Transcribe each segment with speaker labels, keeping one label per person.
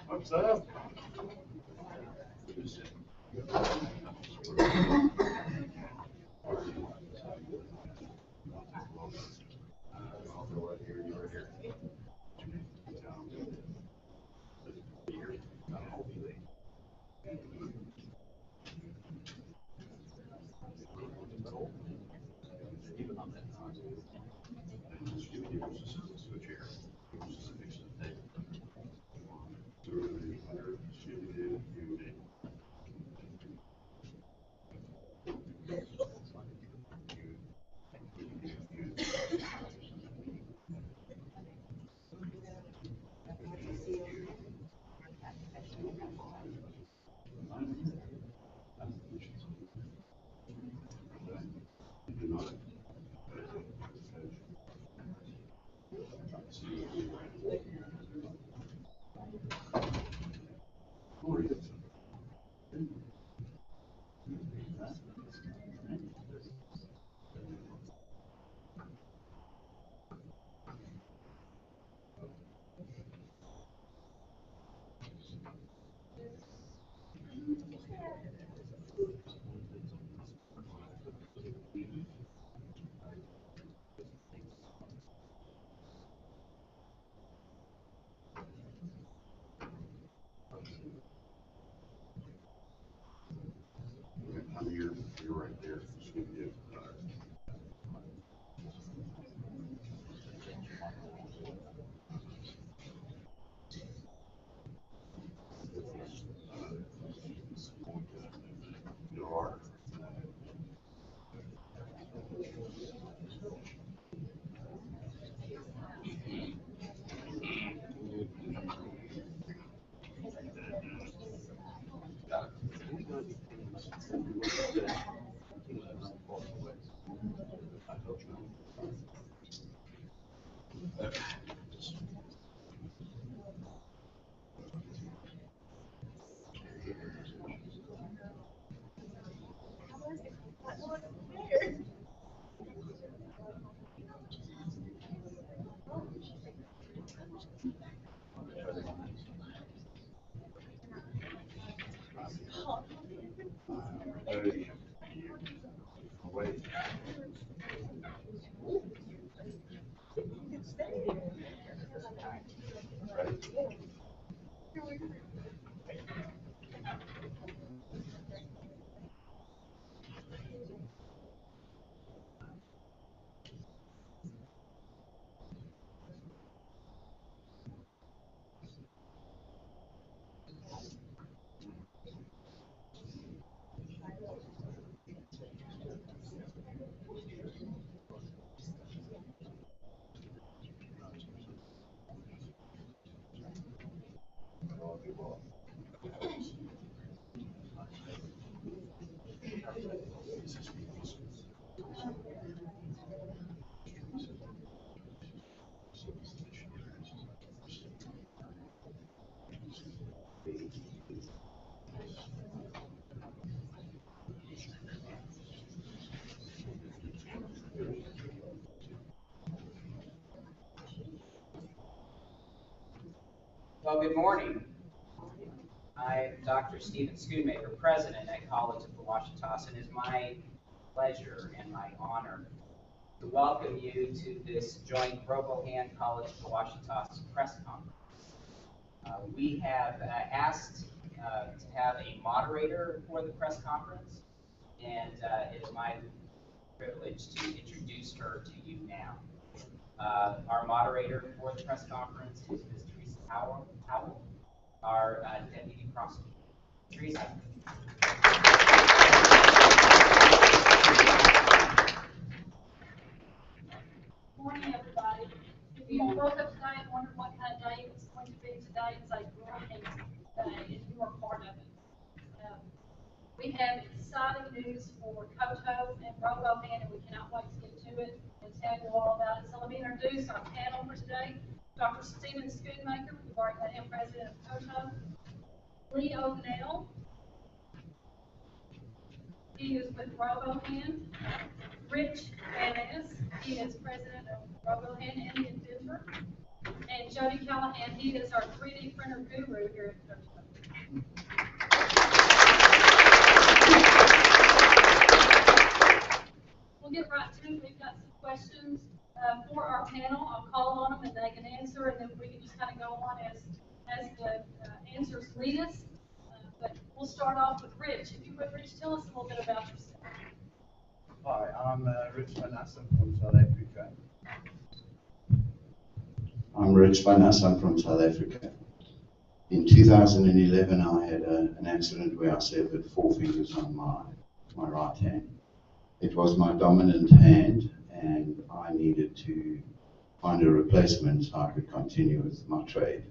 Speaker 1: What's up? You're right there. You are. Wait.
Speaker 2: Well, good morning. I'm Dr. Stephen Schoonmaker, President at College of the Ouachitas, and it's my pleasure and my honor to welcome you to this joint Robohand College of the Ouachitas press conference. We have asked to have a moderator for the press conference, and it is my privilege to introduce her to you now. Our moderator for the press conference is Ms. Teresa Howell, our Deputy Prosecutor. Teresa.
Speaker 3: Good morning, everybody. If you woke up tonight and wondered what kind of day it's going to be today, it's a great day, and you are part of it. We have exciting news for COTO and Robohand, and we cannot wait to get to it and tell you all about it. So let me introduce our panel for today. Dr. Stephen Schoonmaker, we've already met him, President of COTO. Lee O'Neill, he is with Robohand. Rich Van Ness, he is President of Robohand and in Denver. And Jody Callahan, he is our 3D printer guru here at COTO. We'll get right to it. We've got some questions for our panel. I'll call on them and they can answer, and then we can just kind of go on as the answers lead us. But we'll start off with Rich. If you would, Rich, tell us a little bit about yourself.
Speaker 4: Hi, I'm Rich Van Ness from South Africa.
Speaker 5: I'm Rich Van Ness, I'm from South Africa. In 2011, I had an accident where I severed 4 fingers on my right hand. It was my dominant hand, and I needed to find a replacement so I could continue with my trade.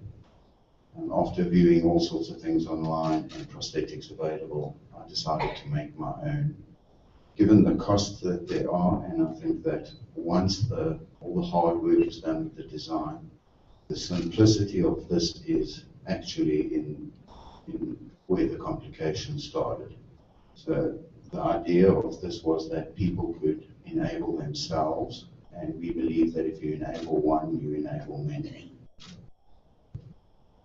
Speaker 5: And after viewing all sorts of things online and prosthetics available, I decided to make my own. Given the costs that there are, and I think that once all the hard work is done with the design, the simplicity of this is actually in where the complications started. So the idea of this was that people could enable themselves, and we believe that if you enable one, you enable many.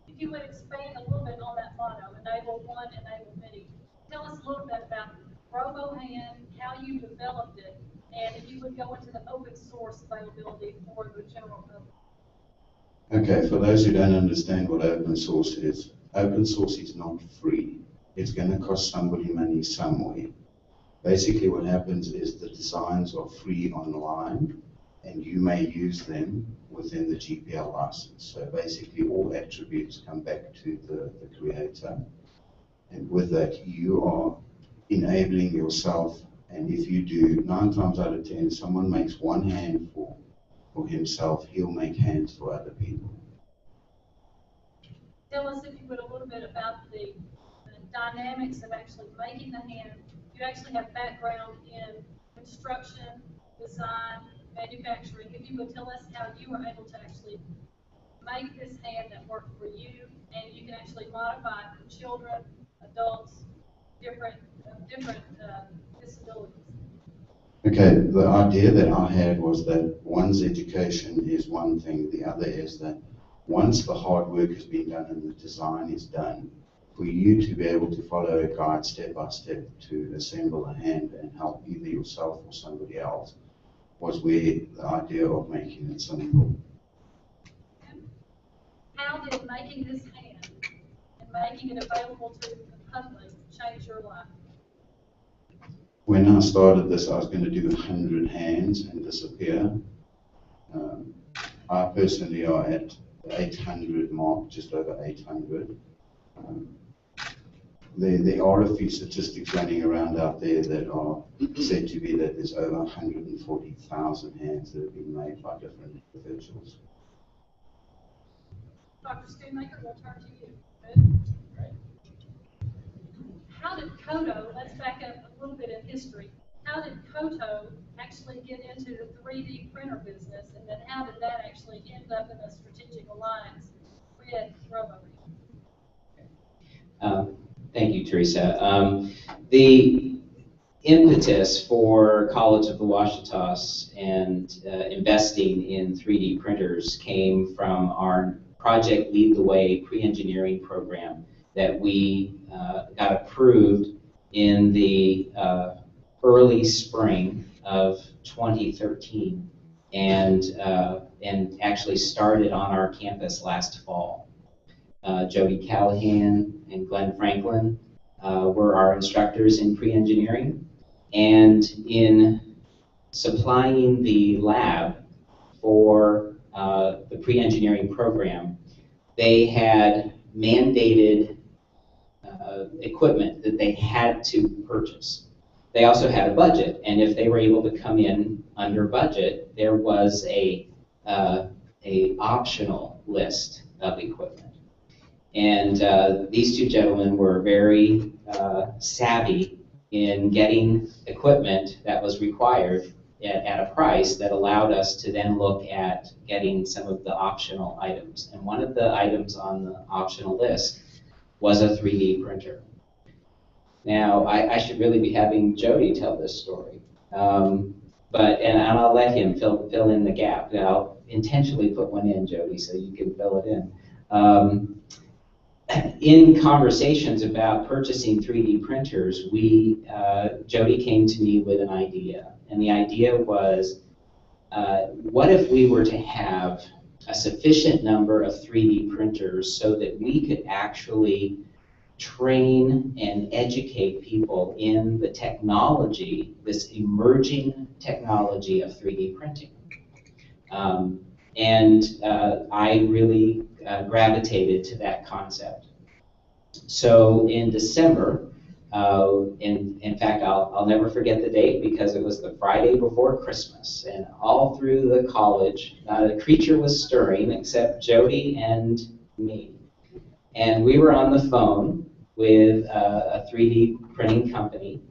Speaker 3: If you would expand a little bit on that motto, enable one, enable many. Tell us a little bit about Robohand, how you developed it, and if you would go into the open source availability for the general public.
Speaker 5: Okay, for those who don't understand what open source is not free. It's going to cost somebody money somewhere. Basically what happens is the designs are free online, and you may use them within the GPL license. So basically all attributes come back to the creator. And with that, you are enabling yourself. And if you do, 9 times out of 10, someone makes one hand for himself, he'll make hands for other people.
Speaker 3: Tell us, if you would, a little bit about the dynamics of actually making the hand. You actually have background in construction, design, manufacturing. If you would tell us how you were able to actually make this hand that worked for you, and you can actually modify it for children, adults, different disabilities.
Speaker 5: Okay, the idea that I had was that one's education is one thing, the other is that once the hard work has been done and the design is done, for you to be able to follow a guide step by step to assemble a hand and help either yourself or somebody else was where the idea of making it simple.
Speaker 3: How did making this hand and making it available to the public change your life?
Speaker 5: When I started this, I was going to do 100 hands and disappear. I personally are at the 800 mark, just over 800. There are a few statistics running around out there that are said to be that there's over 140,000 hands that have been made by different individuals.
Speaker 3: Dr. Schoonmaker, we'll turn to you. Good. Great. How did COTO, let's back up a little bit in history, how did COTO actually get into the 3D printer business, and then how did that actually end up in a strategic alliance with Robohand?
Speaker 2: Thank you, Teresa. The impetus for College of the Ouachitas and investing in 3D printers came from our Project Lead the Way pre-engineering program that we got approved in the early spring of 2013 and actually started on our campus last fall. Jody Callahan and Glenn Franklin were our instructors in pre-engineering, and in supplying the lab for the pre-engineering program, they had mandated equipment that they had to purchase. They also had a budget, and if they were able to come in under budget, there was a optional list of equipment. And these two gentlemen were very savvy in getting equipment that was required at a price that allowed us to then look at getting some of the optional items. And one of the items on the optional list was a 3D printer. Now, I should really be having Jody tell this story, and I'll let him fill in the gap. Now, I'll intentionally put one in, Jody, so you can fill it in. In conversations about purchasing 3D printers, Jody came to me with an idea, and the idea was, what if we were to have a sufficient number of 3D printers so that we could actually train and educate people in the technology, this emerging technology of 3D printing. I really gravitated to that concept. So in December, in fact, I'll never forget the date because it was the Friday before Christmas, and all through the college, not a creature was stirring except Jody and me. And we were on the phone with a 3D printing company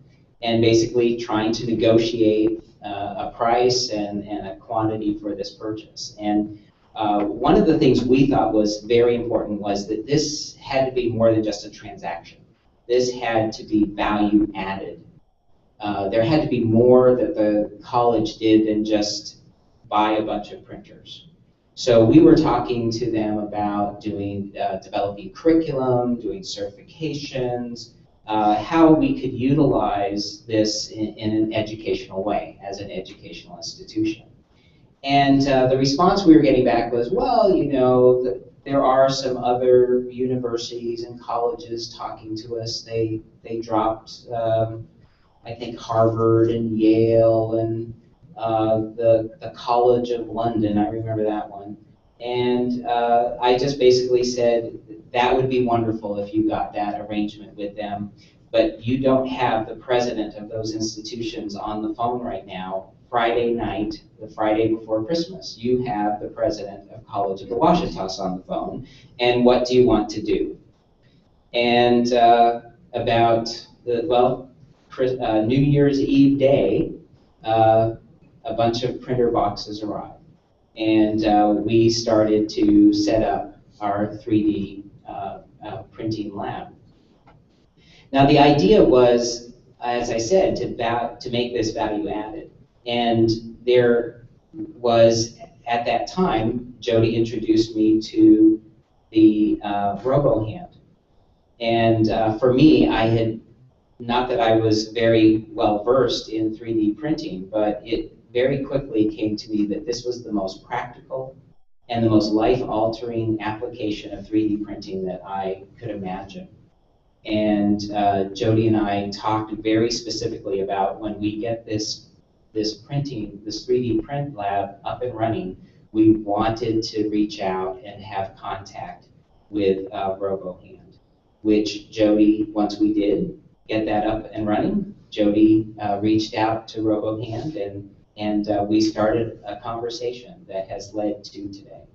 Speaker 2: and basically trying to negotiate a price and a quantity for this purchase. And one of the things we thought was very important was that this had to be more than just a transaction. This had to be value added. There had to be more that the college did than just buy a bunch of printers. So we were talking to them about developing curriculum, doing certifications, how we could utilize this in an educational way as an educational institution. And the response we were getting back was, well, you know, there are some other universities and colleges talking to us. They dropped, I think, Harvard and Yale and the College of London. I remember that one. And I just basically said, that would be wonderful if you got that arrangement with them. But you don't have the president of those institutions on the phone right now, Friday night, the Friday before Christmas. You have the president of College of the Ouachitas on the phone, and what do you want to do? And about New Year's Eve day, a bunch of printer boxes arrived, and we started to set up our 3D printing lab. Now the idea was, as I said, to make this value added. And there was, at that time, Jody introduced me to the Robohand. And for me, not that I was very well versed in 3D printing, but it very quickly came to me that this was the most practical and the most life-altering application of 3D printing that I could imagine. And Jody and I talked very specifically about when we get this 3D print lab up and running, we wanted to reach out and have contact with Robohand, which Jody, once we did get that up and running, Jody reached out to Robohand and we started a conversation that has led to today.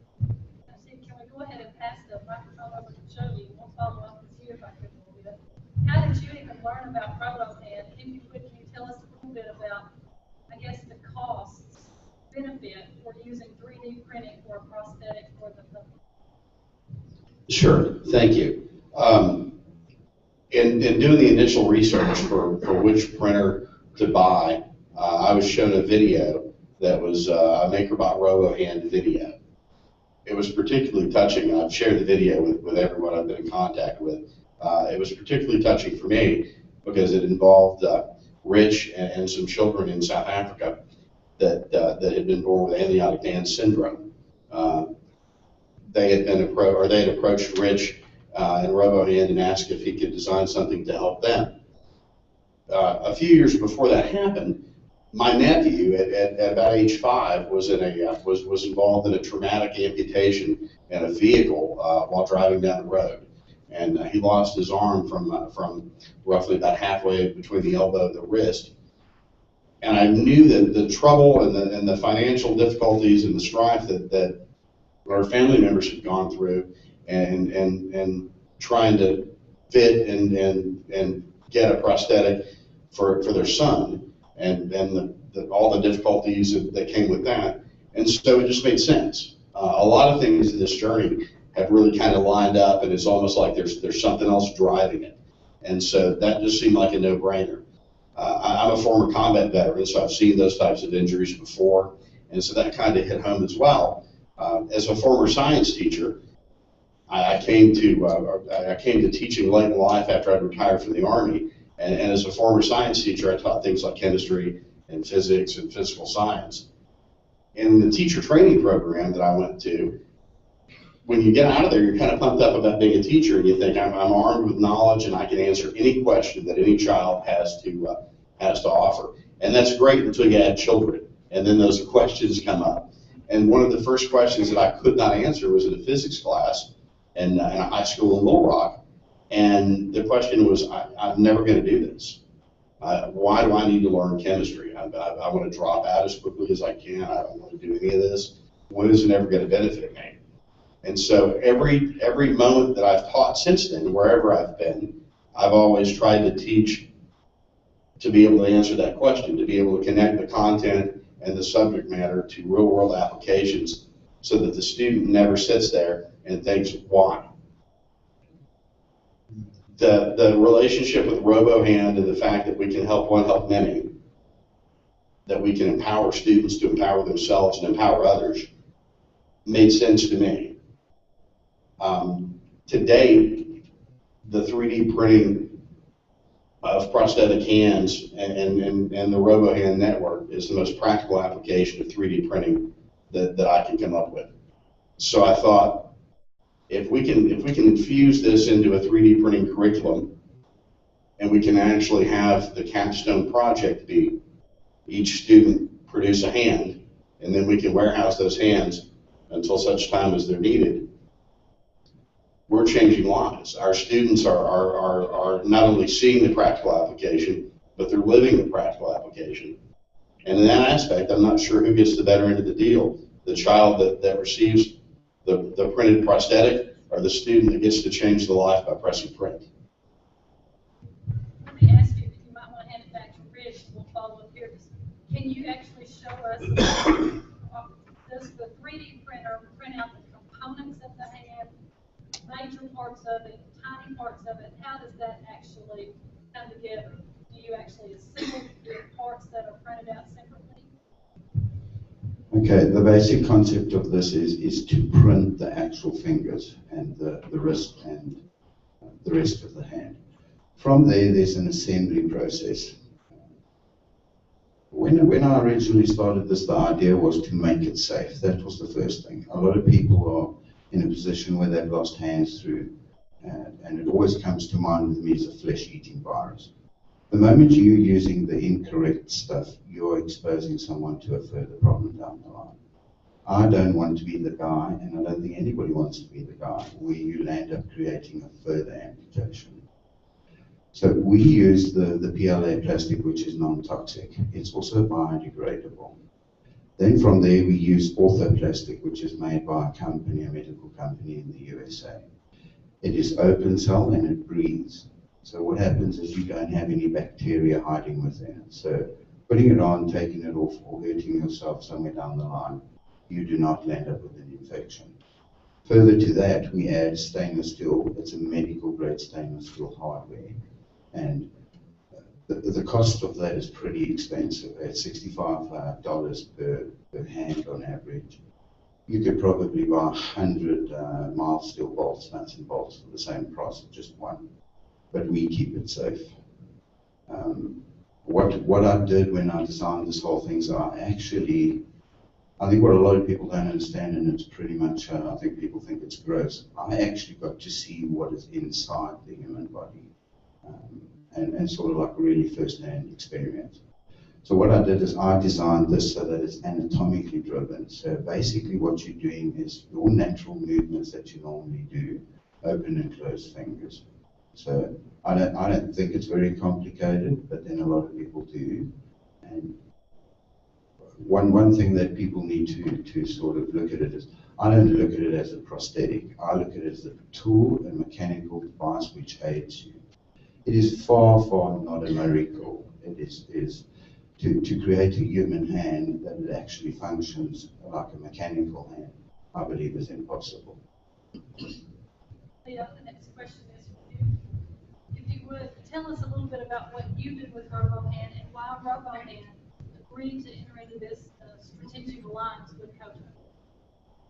Speaker 3: Can we go ahead and pass the microphone over to Jody? We'll follow up with you if I could a little bit. How did you even learn about Robohand? Can you tell us a little bit about, I guess, the costs, benefit for using 3D printing for a prosthetic for the public?
Speaker 1: Sure, thank you. In doing the initial research for which printer to buy, I was shown a video that was a MakerBot Robohand video. it was particularly touching. I've shared the video with everyone I've been in contact with. It was particularly touching for me because it involved Rich and some children in South Africa that had been born with amniotic band syndrome. They had approached Rich and Robohand and asked if he could design something to help them. A few years before that happened, my nephew at about age 5 was involved in a traumatic amputation in a vehicle while driving down the road, and he lost his arm from roughly about halfway between the elbow and the wrist. And I knew that the trouble and the financial difficulties and the strife that our family members had gone through, and trying to fit and get a prosthetic for their son, and all the difficulties that came with that. And so it just made sense. A lot of things in this journey have really kind of lined up, and it's almost like there's something else driving it. And so that just seemed like a no-brainer. I'm a former combat veteran, so I've seen those types of injuries before, and so that kind of hit home as well. As a former science teacher, I came to teaching late in life after I'd retired from the Army, and as a former science teacher, I taught things like chemistry and physics and physical science. In the teacher training program that I went to, when you get out of there, you're kind of pumped up about being a teacher, and you think, I'm armed with knowledge and I can answer any question that any child has to offer. And that's great until you add children, and then those questions come up. And one of the first questions that I could not answer was in a physics class in a high school in Little Rock. And the question was, I'm never going to do this. Why do I need to learn chemistry? I want to drop out as quickly as I can. I don't want to do any of this. When is it ever going to benefit me? And so every moment that I've taught since then, wherever I've been, I've always tried to teach to be able to answer that question, to be able to connect the content and the subject matter to real world applications so that the student never sits there and thinks, why? The relationship with Robohand and the fact that we can help one, help many, that we can empower students to empower themselves and empower others, made sense to me. Today, the 3D printing of prosthetic hands and the Robohand network is the most practical application of 3D printing that I can come up with. So I thought, if we can infuse this into a 3D printing curriculum, and we can actually have the capstone project be each student produce a hand, and then we can warehouse those hands until such time as they're needed, we're changing lives. Our students are not only seeing the practical application, but they're living the practical application. And in that aspect, I'm not sure who gets the better end of the deal, the child that receives the printed prosthetic, or the student that gets to change the life by pressing print.
Speaker 3: Let me ask you, if you might want to hand it back to Rich, we'll follow up here. Can you actually show us, does the 3D printer print out the components of the hand, major parts of it, tiny parts of it? How does that actually come together? Do you actually assemble the parts that are printed out separately?
Speaker 5: Okay, the basic concept of this is to print the actual fingers and the wrist and the rest of the hand. From there's an assembly process. When I originally started this, the idea was to make it safe. That was the first thing. A lot of people are in a position where they've lost hands through, and it always comes to mind with me as a flesh-eating virus. The moment you're using the incorrect stuff, you're exposing someone to a further problem down the line. I don't want to be the guy, and I don't think anybody wants to be the guy, where you end up creating a further amputation. So we use the PLA plastic, which is non-toxic. It's also biodegradable. Then from there, we use orthoplastic, which is made by a medical company in the USA. It is open cell and it breathes. So what happens is you don't have any bacteria hiding within it. So putting it on, taking it off, or hurting yourself somewhere down the line, you do not end up with an infection. Further to that, we add stainless steel. It's a medical grade stainless steel hardware. And the cost of that is pretty expensive. It's $65 per hand on average. you could probably buy 100 mild steel bolts, nuts and bolts for the same price of just one. But we keep it safe. What I did when I designed this whole thing is I think what a lot of people don't understand, and it's pretty much, I think people think it's gross. I actually got to see what is inside the human body, and sort of like a really first-hand experience. So what I did is I designed this so that it's anatomically driven. So basically what you're doing is your natural movements that you normally do, open and close fingers. So I don't think it's very complicated, but then a lot of people do. And one thing that people need to sort of look at it is, I don't look at it as a prosthetic. I look at it as a tool, a mechanical device which aids you. It is far, far not a miracle. It is to create a human hand that it actually functions like a mechanical hand, I believe is impossible.
Speaker 3: Leo, the next question is for you. If you would, tell us a little bit about what you did with Robohand and why Robohand agreed to enter into this strategic alliance with COTO.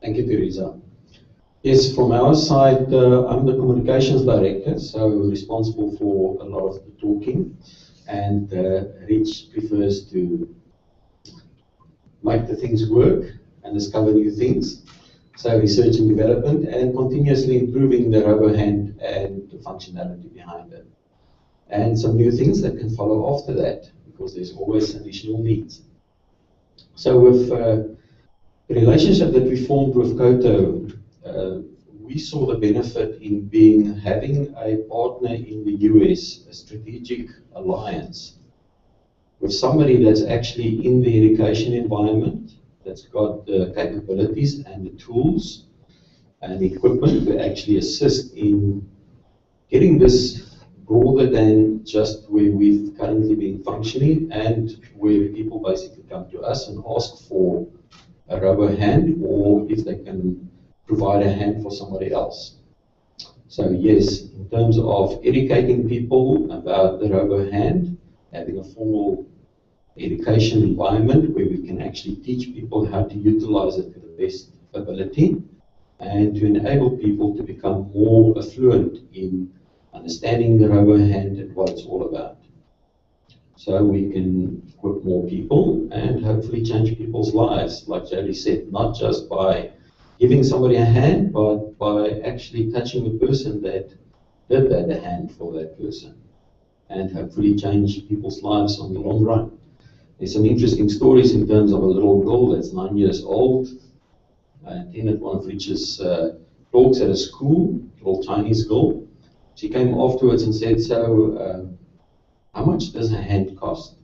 Speaker 6: Thank you, Teresa. Yes, from our side, I'm the communications director, so responsible for a lot of the talking. And Rich prefers to make the things work and discover new things. So research and development and continuously improving the Robohand and the functionality behind it. And some new things that can follow after that, because there's always additional needs. So with the relationship that we formed with COTO, we saw the benefit in having a partner in the US, a strategic alliance, with somebody that's actually in the education environment, that's got the capabilities and the tools and the equipment to actually assist in getting this broader than just where we've currently been functioning, and where people basically come to us and ask for a Robohand, or if they can provide a hand for somebody else. So yes, in terms of educating people about the Robohand, having a formal education environment where we can actually teach people how to utilize it to the best ability, and to enable people to become more affluent in understanding the Robohand and what it's all about. So we can equip more people and hopefully change people's lives, like Jody said, not just by giving somebody a hand, but by actually touching a person that did that a hand for that person, and hopefully change people's lives on the long run. There's some interesting stories in terms of a little girl that's 9 years old. I attended one of Rich's talks at a school, a little Chinese girl. She came afterwards and said, so how much does a hand cost?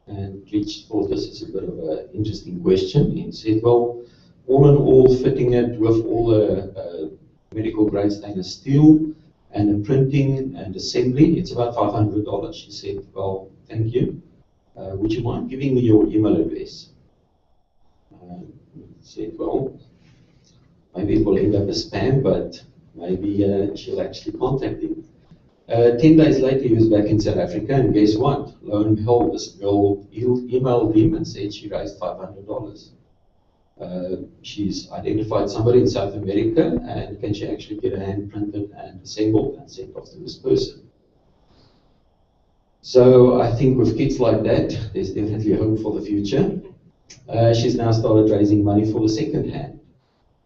Speaker 6: And Rich thought this is a bit of an interesting question. He said, well, all in all, fitting it with all the medical grade stainless steel and the printing and assembly, it's about $500. She said, well, thank you. Would you mind giving me your email address? Said, well, maybe it will end up as spam, but maybe she'll actually contact him. 10 days later, he was back in South Africa, and guess what? Lo and behold, this girl emailed him and said she raised $500. She's identified somebody in South America, and can she actually get a hand printed and assembled and sent off to this person? So I think with kids like that, there's definitely hope for the future. She's now started raising money for the second hand.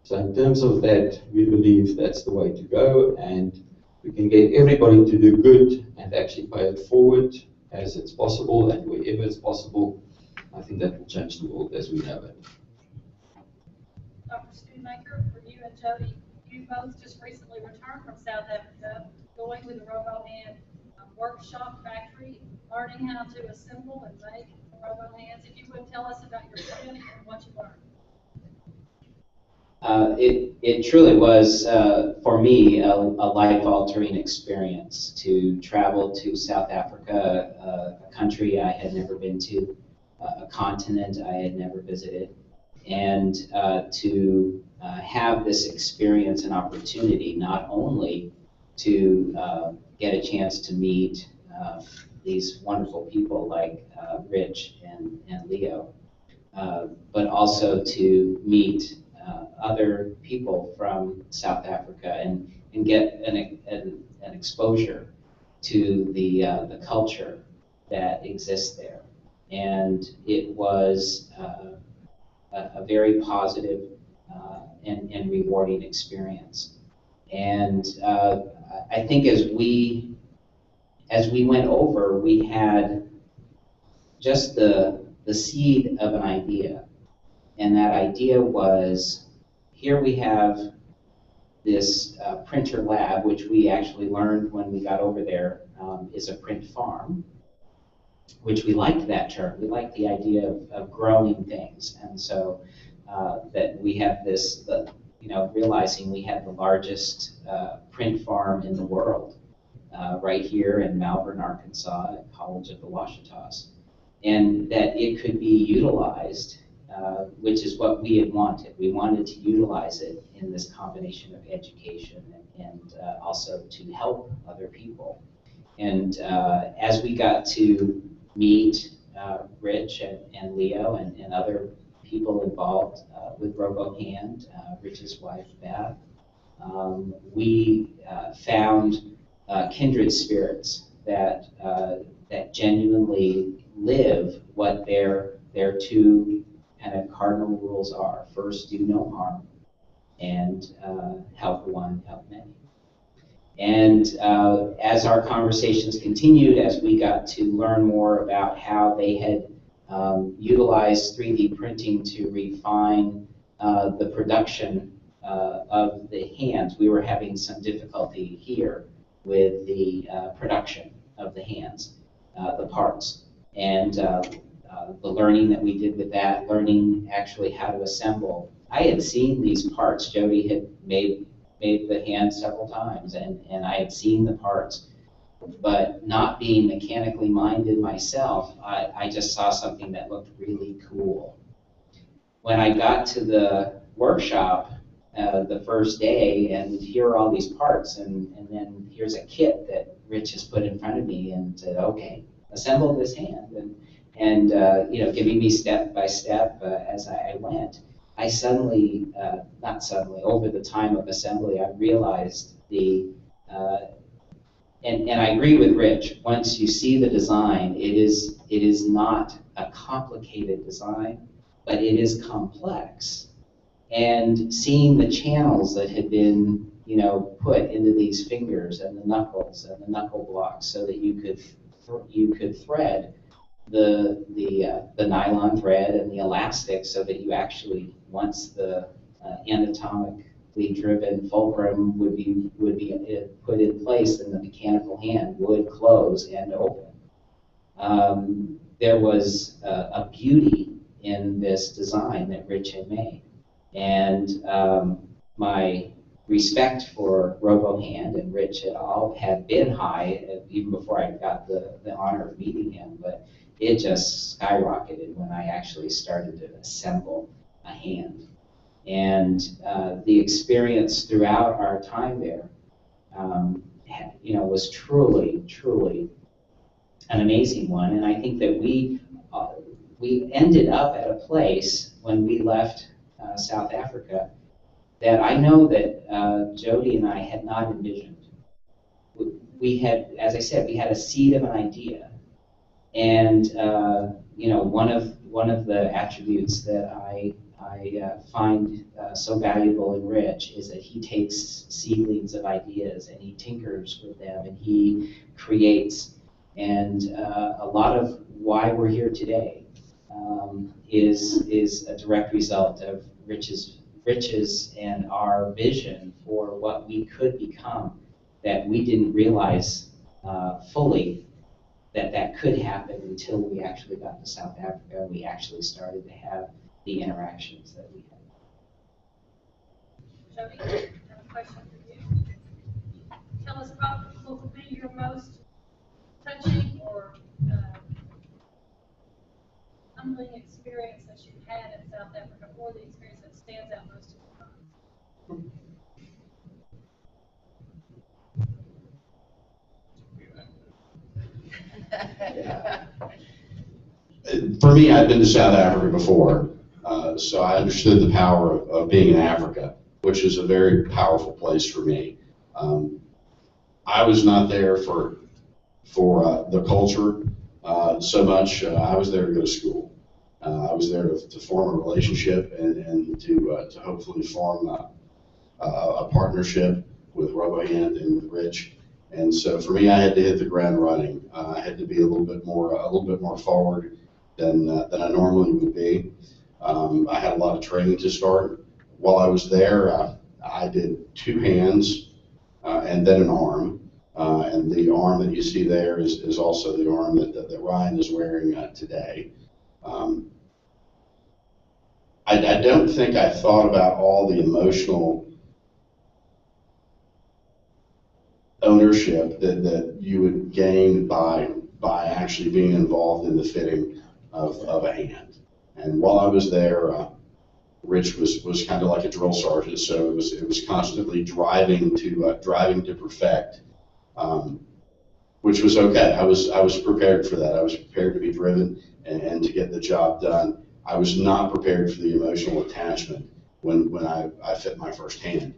Speaker 6: So in terms of that, we believe that's the way to go, and we can get everybody to do good and actually pay it forward as it's possible and wherever it's possible. I think that will change the world as we know it.
Speaker 3: Dr. Schoonmaker, for you and Jody, you both just recently returned from South Africa, going to the Robohand workshop factory, learning how to assemble and make Robohands. If you would tell us about your trip and what you learned.
Speaker 2: It truly was, for me, a life-altering experience to travel to South Africa, a country I had never been to, a continent I had never visited, and to have this experience and opportunity not only to get a chance to meet these wonderful people like Rich and Leo, but also to meet other people from South Africa and get an exposure to the culture that exists there. And it was a very positive and rewarding experience. And I think as we went over, we had just the seed of an idea. And that idea was, here we have this printer lab, which we actually learned when we got over there is a print farm, which we liked that term. We liked the idea of growing things. And so that we have this, realizing we had the largest print farm in the world right here in Malvern, Arkansas, at College of the Ouachitas. And that it could be utilized, which is what we had wanted. We wanted to utilize it in this combination of education and also to help other people. And as we got to meet Rich and Leo and other people involved with Robohand, Rich's wife, Beth, we found kindred spirits that genuinely live what their two kind of cardinal rules are. First, do no harm, and help one, help many. And as our conversations continued, as we got to learn more about how they had utilized 3D printing to refine the production of the hands, we were having some difficulty here with the production of the hands, the parts. And the learning that we did with that, learning actually how to assemble. I had seen these parts. Jody had made the hand several times, and I had seen the parts. But not being mechanically minded myself, I just saw something that looked really cool. When I got to the workshop the first day, and here are all these parts, and then here's a kit that Rich has put in front of me and said, okay, assemble this hand. And giving me step by step as I went. I suddenly, not suddenly, over the time of assembly, I realized and I agree with Rich, once you see the design, it is not a complicated design, but it is complex. And seeing the channels that had been, put into these fingers and the knuckles and the knuckle blocks so that you could thread the nylon thread and the elastic so that you actually, once the anatomically driven fulcrum would be put in place, then the mechanical hand would close and open. There was a beauty in this design that Rich had made. And my respect for Robohand and Rich et al. Had been high even before I got the honor of meeting him, but it just skyrocketed when I actually started to assemble a hand. And the experience throughout our time there, was truly, truly an amazing one. And I think that we ended up at a place when we left South Africa that I know that Jody and I had not envisioned. We had, as I said, we had a seed of an idea. And one of the attributes that I find so valuable in Rich is that he takes seedlings of ideas and he tinkers with them and he creates. And a lot of why we're here today is a direct result of Rich's and our vision for what we could become that we didn't realize fully that could happen until we actually got to South Africa and we actually started to have the interactions that we had.
Speaker 3: Jody, I have a question for you. Tell us about what would be your most touching or humbling experience that you've had in South Africa, or the experience that stands out most to you.
Speaker 1: For me, I've been to South Africa before, So I understood the power of being in Africa, which is a very powerful place for me. I was not there for the culture so much. I was there to go to school. I was there to form a relationship and to hopefully form a partnership with Robohand and with Rich. And so for me, I had to hit the ground running. I had to be a little bit more forward than I normally would be. I had a lot of training to start. While I was there, I did 2 hands and then an arm. And the arm that you see there is also the arm that Ryan is wearing today. I don't think I thought about all the emotional ownership that you would gain by actually being involved in the fitting of a hand. And while I was there, Rich was kind of like a drill sergeant, so it was constantly driving to perfect, which was okay. I was prepared for that. I was prepared to be driven and to get the job done. I was not prepared for the emotional attachment when I fit my first hand.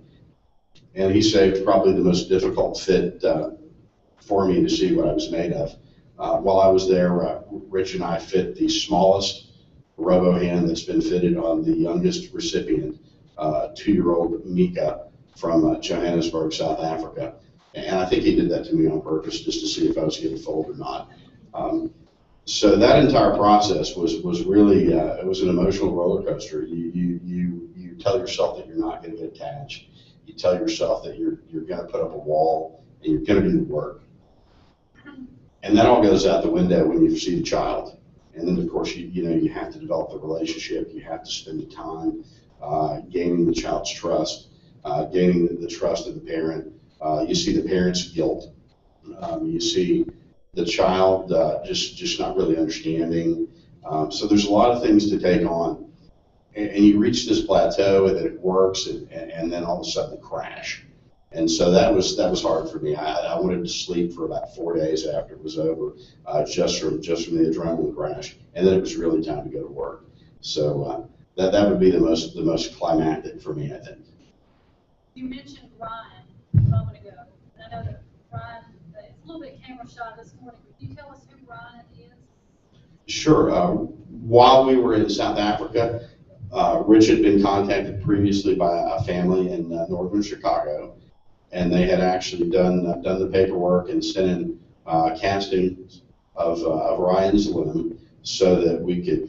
Speaker 1: And he saved probably the most difficult fit for me to see what I was made of. While I was there, Rich and I fit the smallest Robohand that's been fitted on the youngest recipient, 2-year-old Mika from Johannesburg, South Africa. And I think he did that to me on purpose just to see if I was getting fooled or not. So that entire process was really, it was an emotional roller coaster. You tell yourself that you're not going to get attached. You tell yourself that you're going to put up a wall and you're going to do the work. And that all goes out the window when you see the child. And then, of course, you have to develop the relationship. You have to spend the time gaining the child's trust, gaining the trust of the parent. You see the parent's guilt. You see the child just not really understanding. So there's a lot of things to take on. And you reach this plateau and then it works, and then all of a sudden it crash. And so that was hard for me. I wanted to sleep for about 4 days after it was over, just from the adrenaline crash. And then it was really time to go to work. So that would be the most climactic for me, I think.
Speaker 3: You mentioned Ryan a moment ago. I know that Ryan, it's a little bit camera shy this morning. Could you tell us who Ryan is?
Speaker 1: Sure. While we were in South Africa, Rich had been contacted previously by a family in northern Chicago, and they had actually done the paperwork and sent in castings of Ryan's limb so that we could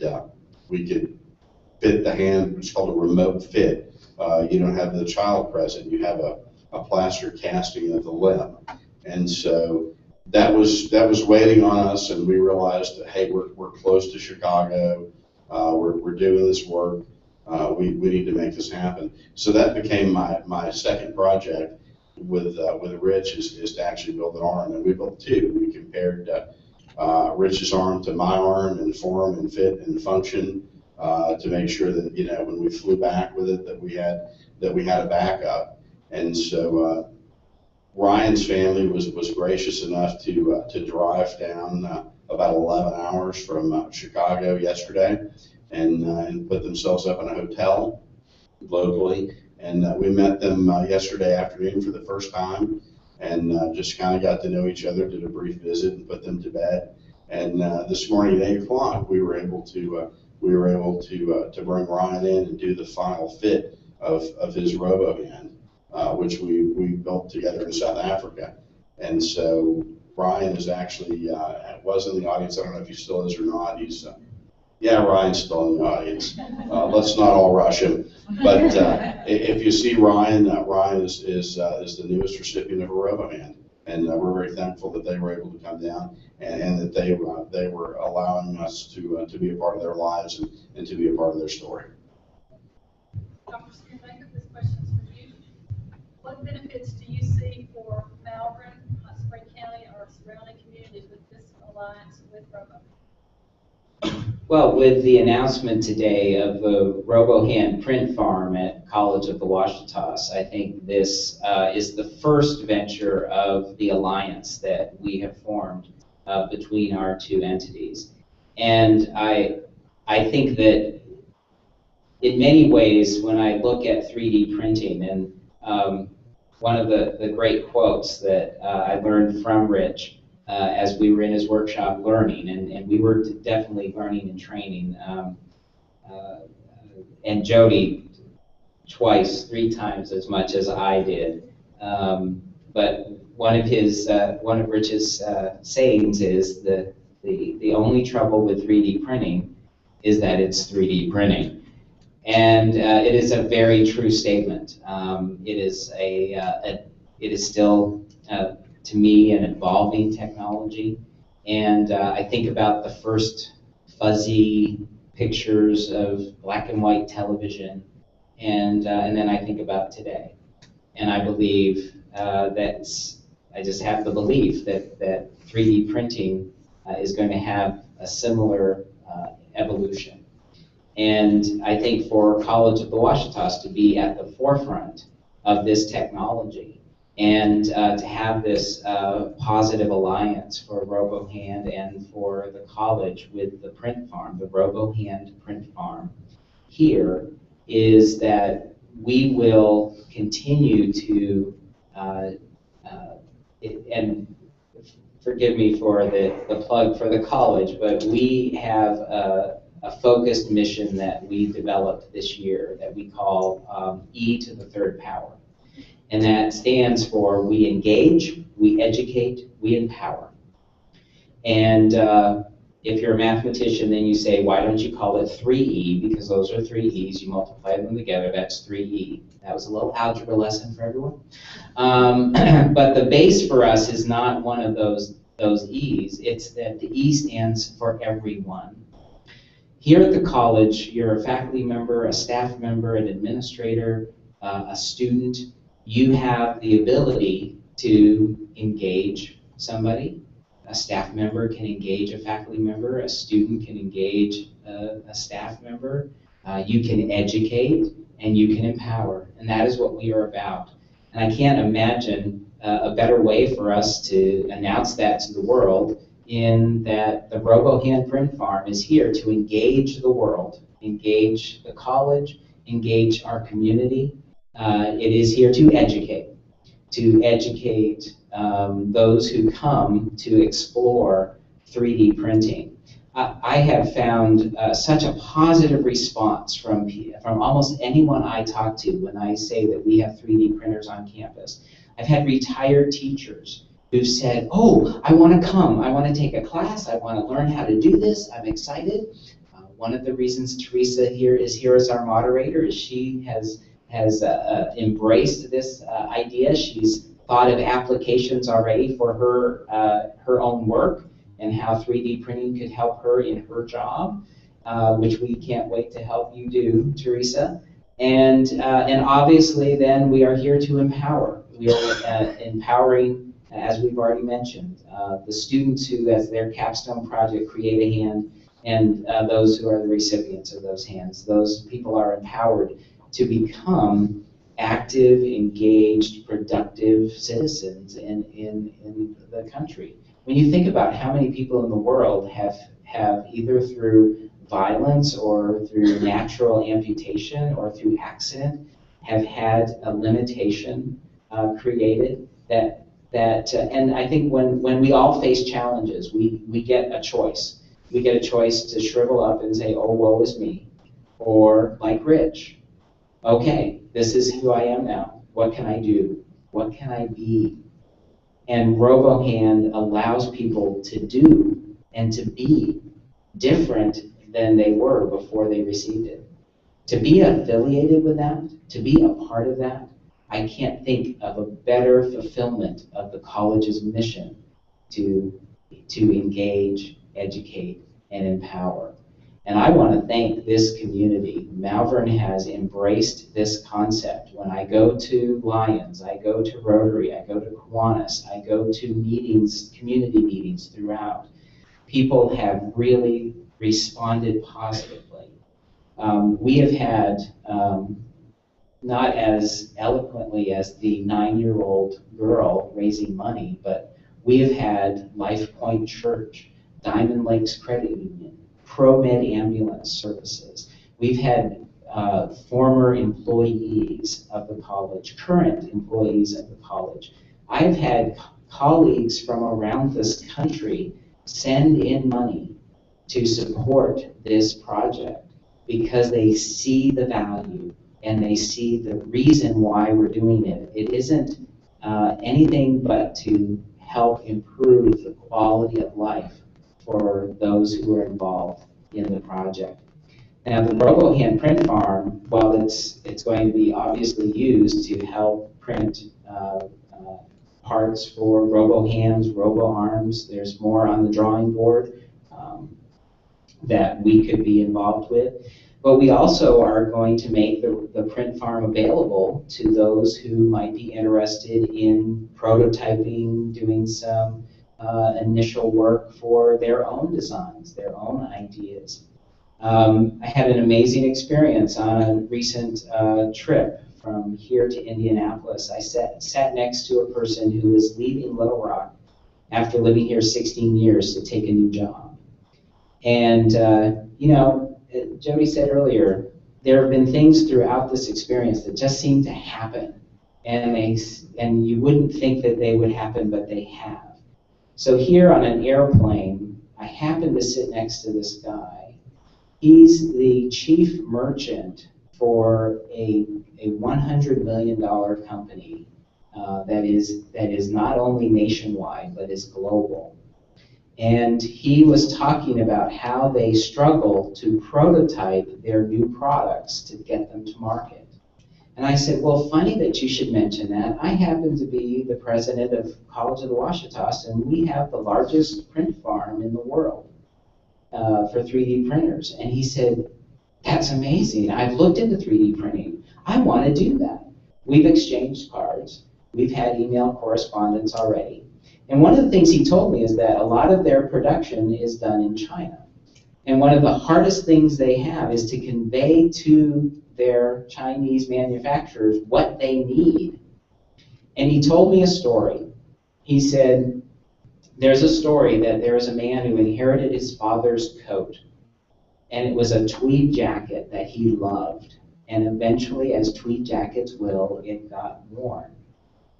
Speaker 1: fit the hand. It's called a remote fit. You don't have the child present. You have a plaster casting of the limb, and so that was waiting on us. And we realized that, hey, we're close to Chicago. We're doing this work. We need to make this happen. So that became my second project with Rich is to actually build an arm, and we built 2. We compared Rich's arm to my arm in form and fit and function to make sure that when we flew back with it that we had a backup. And so Ryan's family was gracious enough to drive down about 11 hours from Chicago yesterday and put themselves up in a hotel locally. And we met them yesterday afternoon for the first time and just kind of got to know each other, did a brief visit and put them to bed. And this morning at 8 o'clock, we were able to bring Ryan in and do the final fit of his Robohand, which we built together in South Africa. And so Ryan is actually, was in the audience. I don't know if he still is or not. Yeah, Ryan's still in the audience. Let's not all rush him. But if you see Ryan, Ryan is the newest recipient of a Robohand. And we're very thankful that they were able to come down and that they were allowing us to be a part of their lives and to be a part of their story.
Speaker 3: Dr. Schoonmaker, this question's for you. What benefits do you see for Malvern, Spring County, or surrounding communities with this alliance with Robo?
Speaker 2: Well, with the announcement today of the Robohand print farm at College of the Ouachitas, I think this is the first venture of the alliance that we have formed between our 2 entities. And I think that in many ways, when I look at 3D printing, and one of the great quotes that I learned from Rich as we were in his workshop learning, and we were definitely learning and training, and Jody twice, 3 times as much as I did. But one of Rich's sayings is that the only trouble with 3D printing is that it's 3D printing. And it is a very true statement. It is still, to me, an evolving technology. And I think about the first fuzzy pictures of black and white television, and then I think about today. And I believe I just have the belief that 3D printing is going to have a similar evolution. And I think for College of the Ouachitas to be at the forefront of this technology and to have this positive alliance for Robohand and for the college with the print farm, the Robohand print farm here, is that we will continue to, and forgive me for the plug for the college, but we have a focused mission that we developed this year that we call E to the third power. And that stands for we engage, we educate, we empower. And if you're a mathematician, then you say, why don't you call it 3E? Because those are 3 E's. You multiply them together, that's 3E. That was a little algebra lesson for everyone. But the base for us is not one of those E's. It's that the E stands for everyone. Here at the college, you're a faculty member, a staff member, an administrator, a student. You have the ability to engage somebody. A staff member can engage a faculty member. A student can engage a staff member. You can educate and you can empower. And that is what we are about. And I can't imagine a better way for us to announce that to the world, in that the Robohand Print Farm is here to engage the world, engage the college, engage our community. It is here to educate those who come to explore 3D printing. I have found such a positive response from almost anyone I talk to when I say that we have 3D printers on campus. I've had retired teachers who've said, oh, I want to come, I want to take a class, I want to learn how to do this, I'm excited. One of the reasons Teresa is here as our moderator is she has embraced this idea. She's thought of applications already for her own work and how 3D printing could help her in her job, which we can't wait to help you do, Teresa. And obviously then we are here to empower. We are empowering, as we've already mentioned, the students who, as their capstone project, create a hand, and those who are the recipients of those hands. Those people are empowered to become active, engaged, productive citizens in the country. When you think about how many people in the world have either through violence or through natural amputation or through accident have had a limitation created, and I think when we all face challenges, we get a choice. We get a choice to shrivel up and say, oh, woe is me, or like Rich, okay, this is who I am now. What can I do? What can I be? And Robohand allows people to do and to be different than they were before they received it. To be affiliated with that, to be a part of that, I can't think of a better fulfillment of the college's mission to engage, educate, and empower. And I want to thank this community. Malvern has embraced this concept. When I go to Lions, I go to Rotary, I go to Kiwanis, I go to meetings, community meetings throughout, people have really responded positively. We have had, not as eloquently as the 9-year-old girl raising money, but we have had Life Point Church, Diamond Lakes Credit Union, ProMed Ambulance Services. We've had former employees of the college, current employees of the college. I've had colleagues from around this country send in money to support this project because they see the value and they see the reason why we're doing it. It isn't anything but to help improve the quality of life for those who are involved in the project. Now, the Robohand print farm, while it's going to be obviously used to help print parts for Robohands, Roboarms, there's more on the drawing board that we could be involved with. But we also are going to make the print farm available to those who might be interested in prototyping, doing some initial work for their own designs, their own ideas. I had an amazing experience on a recent trip from here to Indianapolis. I sat next to a person who was leaving Little Rock after living here 16 years to take a new job. And, you know, Jody said earlier, there have been things throughout this experience that just seem to happen. And you wouldn't think that they would happen, but they have. So here on an airplane, I happened to sit next to this guy. He's the chief merchant for a $100 million company that is not only nationwide, but is global. And he was talking about how they struggle to prototype their new products to get them to market. And I said, well, funny that you should mention that. I happen to be the president of College of the Ouachitas, and we have the largest print farm in the world for 3D printers. And he said, that's amazing. I've looked into 3D printing. I want to do that. We've exchanged cards. We've had email correspondence already. And one of the things he told me is that a lot of their production is done in China. And one of the hardest things they have is to convey to their Chinese manufacturers what they need. And he told me a story. He said, there's a story that there is a man who inherited his father's coat. And it was a tweed jacket that he loved. And eventually, as tweed jackets will, it got worn.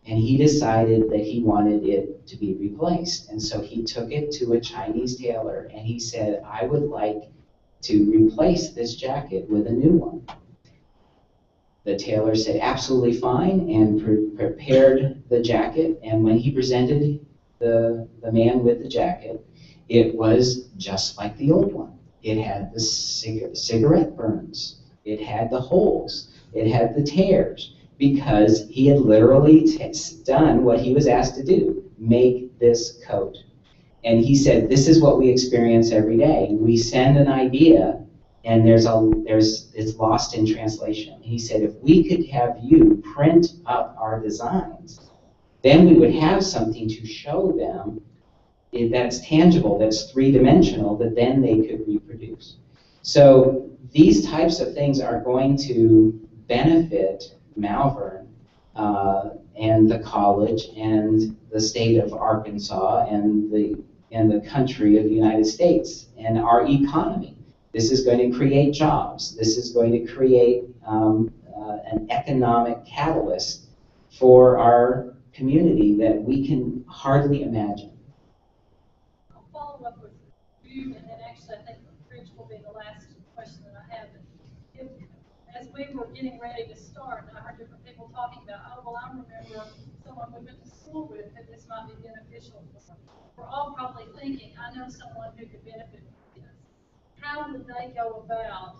Speaker 2: And he decided that he wanted it to be replaced. And so he took it to a Chinese tailor and he said, I would like to replace this jacket with a new one. The tailor said, absolutely fine, and prepared the jacket. And when he presented the man with the jacket, it was just like the old one. It had the cigarette burns. It had the holes. It had the tears. Because he had literally done what he was asked to do, make this coat. And he said, this is what we experience every day. We send an idea, and it's lost in translation. He said, if we could have you print up our designs, then we would have something to show them that's tangible, that's three-dimensional, that then they could reproduce. So these types of things are going to benefit Malvern and the college and the state of Arkansas and the country of the United States and our economy. This is going to create jobs. This is going to create an economic catalyst for our community that we can hardly imagine.
Speaker 3: I'll follow up with you, and then actually I think Rich will be the last question that I have. As we were getting ready to start, I heard different people talking about, oh, well, I remember someone we went to school with that this might be beneficial for. We're all probably thinking, I know someone who could benefit from this. How would they go about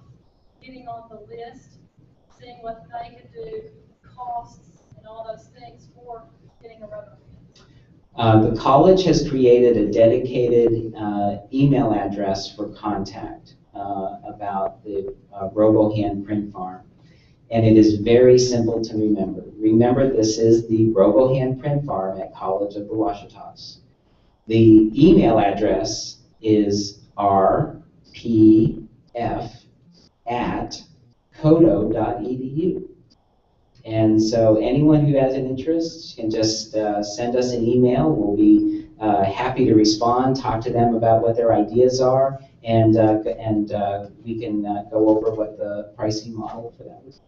Speaker 3: getting on the list, seeing what they could do, costs, and all those things for getting a Robohand?
Speaker 2: The college has created a dedicated email address for contact about the Robohand print farm. And it is very simple to remember. Remember, this is the Robohand print farm at College of the Ouachitas. The email address is rpf@coto.edu. And so anyone who has an interest can just send us an email. We'll be happy to respond, talk to them about what their ideas are, and we can go over what the pricing model for that is.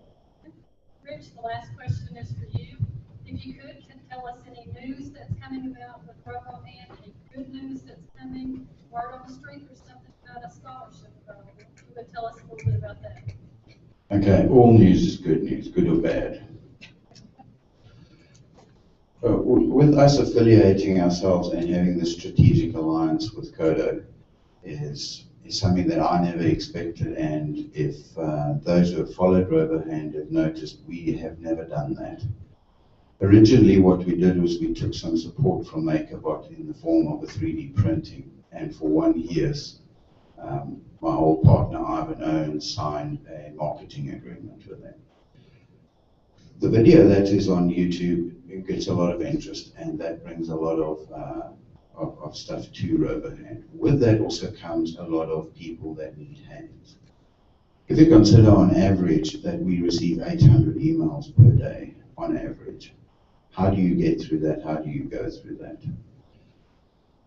Speaker 3: Rich, the last question is for you. If you could, can tell us any news that's coming about with Robohand, any good news that's coming, word on the street, or something about a scholarship available. If you would tell us a little bit about that.
Speaker 5: Okay, all news is good news, good or bad. With us affiliating ourselves and having the strategic alliance with COTO is something that I never expected, and if those who have followed Robohand have noticed, we have never done that. Originally what we did was we took some support from MakerBot in the form of a 3D printing, and for 1 year, my old partner Ivan Owens signed a marketing agreement with them. The video that is on YouTube, it gets a lot of interest, and that brings a lot of stuff to Robohand. With that also comes a lot of people that need hands. If you consider on average that we receive 800 emails per day on average, how do you get through that? How do you go through that?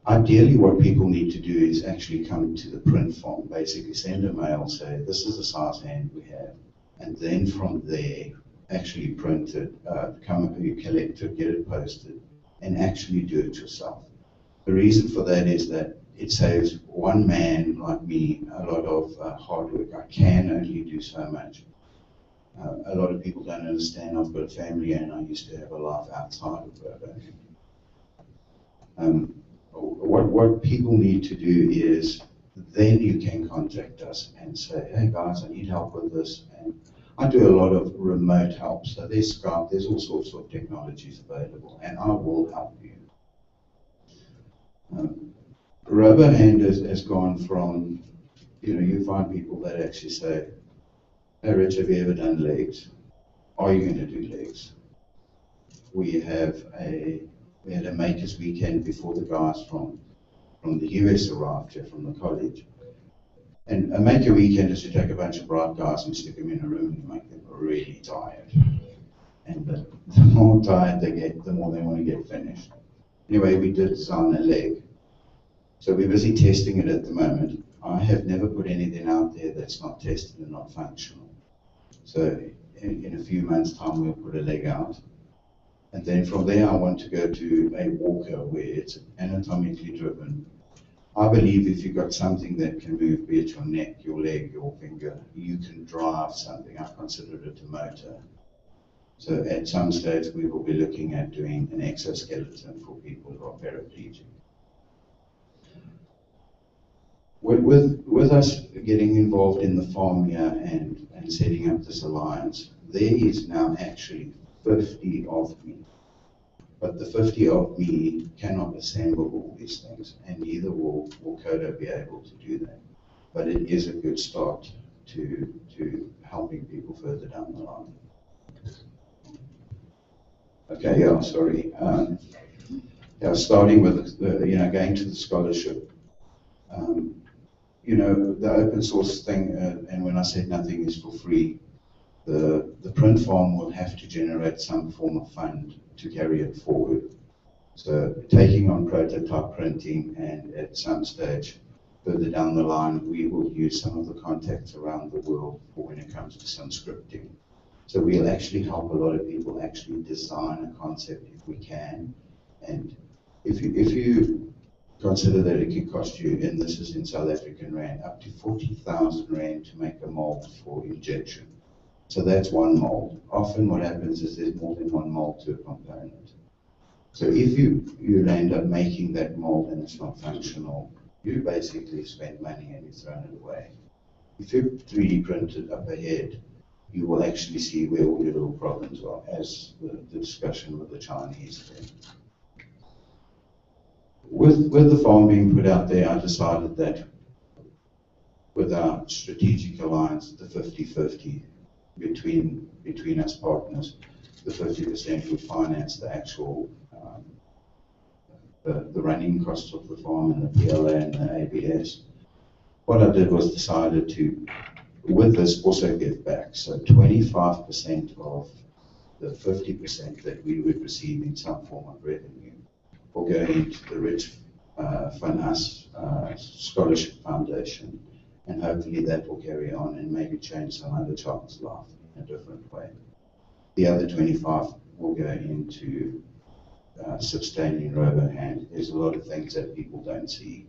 Speaker 5: Ideally, what people need to do is actually come to the print farm, basically send a mail, say, this is the size hand we have, and then from there, actually print it, you collect it, get it posted, and actually do it yourself. The reason for that is that it saves one man like me a lot of hard work. I can only do so much. A lot of people don't understand I've got a family and I used to have a life outside of Robohand. What people need to do is, then you can contact us and say, hey guys, I need help with this. And I do a lot of remote help. So there's Skype, there's all sorts of technologies available, and I will help you. Robohand has gone from, you find people that actually say, hey Rich, have you ever done legs? Are you going to do legs? We had a makers weekend before the guys from the US arrived here from the college. And a maker weekend is to take a bunch of bright guys and stick them in a room and make them really tired. And the more tired they get, the more they want to get finished. Anyway, we did design a leg. So we're busy testing it at the moment. I have never put anything out there that's not tested and not functional. So in a few months' time, we'll put a leg out. And then from there, I want to go to a walker where it's anatomically driven. I believe if you've got something that can move, be it your neck, your leg, your finger, you can drive something. I consider it a motor. So at some stage, we will be looking at doing an exoskeleton for people who are paraplegic. With us getting involved in the farm here and setting up this alliance, there is now actually 50 of me. But the 50 of me cannot assemble all these things, and neither will COTO be able to do that. But it is a good start to helping people further down the line. Okay, yeah, sorry. Starting with going to the scholarship. The open source thing, and when I said nothing is for free, the print farm will have to generate some form of fund to carry it forward. So taking on prototype printing, and at some stage further down the line, we will use some of the contacts around the world for when it comes to some scripting. So we'll actually help a lot of people actually design a concept if we can. And if you consider that it can cost you, and this is in South African Rand, up to 40,000 Rand to make a mold for injection. So that's one mold. Often what happens is there's more than one mold to a component. So if you end up making that mold and it's not functional, you basically spend money and you've thrown it away. If you 3D print it up ahead, you will actually see where all your little problems are, as the discussion with the Chinese did. With the farm being put out there, I decided that with our strategic alliance, the 50-50 between us partners, the 50% would finance the actual the running costs of the farm and the PLA and the ABS. What I did was decided to, with this, also give back. So 25% of the 50% that we would receive in some form of revenue, will go into the Rich Van Us Scholarship Foundation, and hopefully that will carry on and maybe change some other child's life in a different way. The other 25 will go into sustaining Robohand. There's a lot of things that people don't see.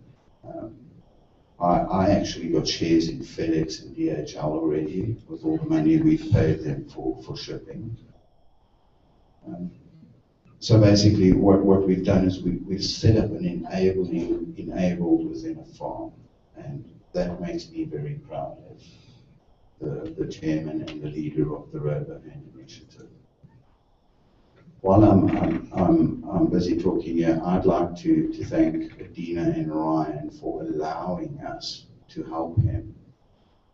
Speaker 5: I actually got shares in FedEx and DHL already with all the money we've paid them for shipping. So basically what we've done is we've set up an enabled within a farm, and that makes me very proud as the chairman and the leader of the Robohand initiative. While I'm busy talking here, I'd like to thank Dina and Ryan for allowing us to help him.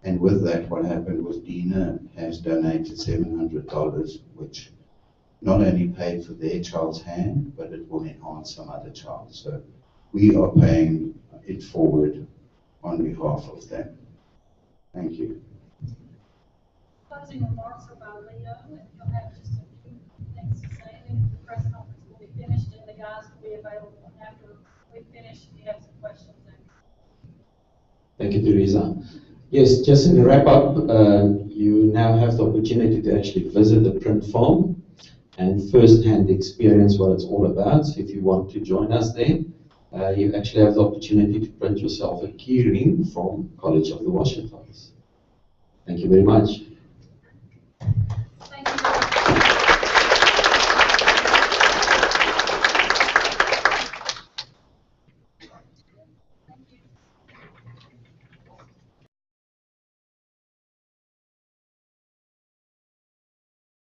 Speaker 5: And with that, what happened was Dina has donated $700, which not only paid for their child's hand, but it will enhance some other child. So we are paying it forward on behalf of them. Thank you.
Speaker 3: Closing remarks are by Leo, and he'll have just a few things to say. The press conference will be finished, and the guys will be available after we finish if you have some questions.
Speaker 6: Thank you, Teresa. Yes, just in wrap up, you now have the opportunity to actually visit the print farm and first-hand experience what it's all about. So if you want to join us there, you actually have the opportunity to print yourself a key ring from College of the Ouachitas. Thank you very much.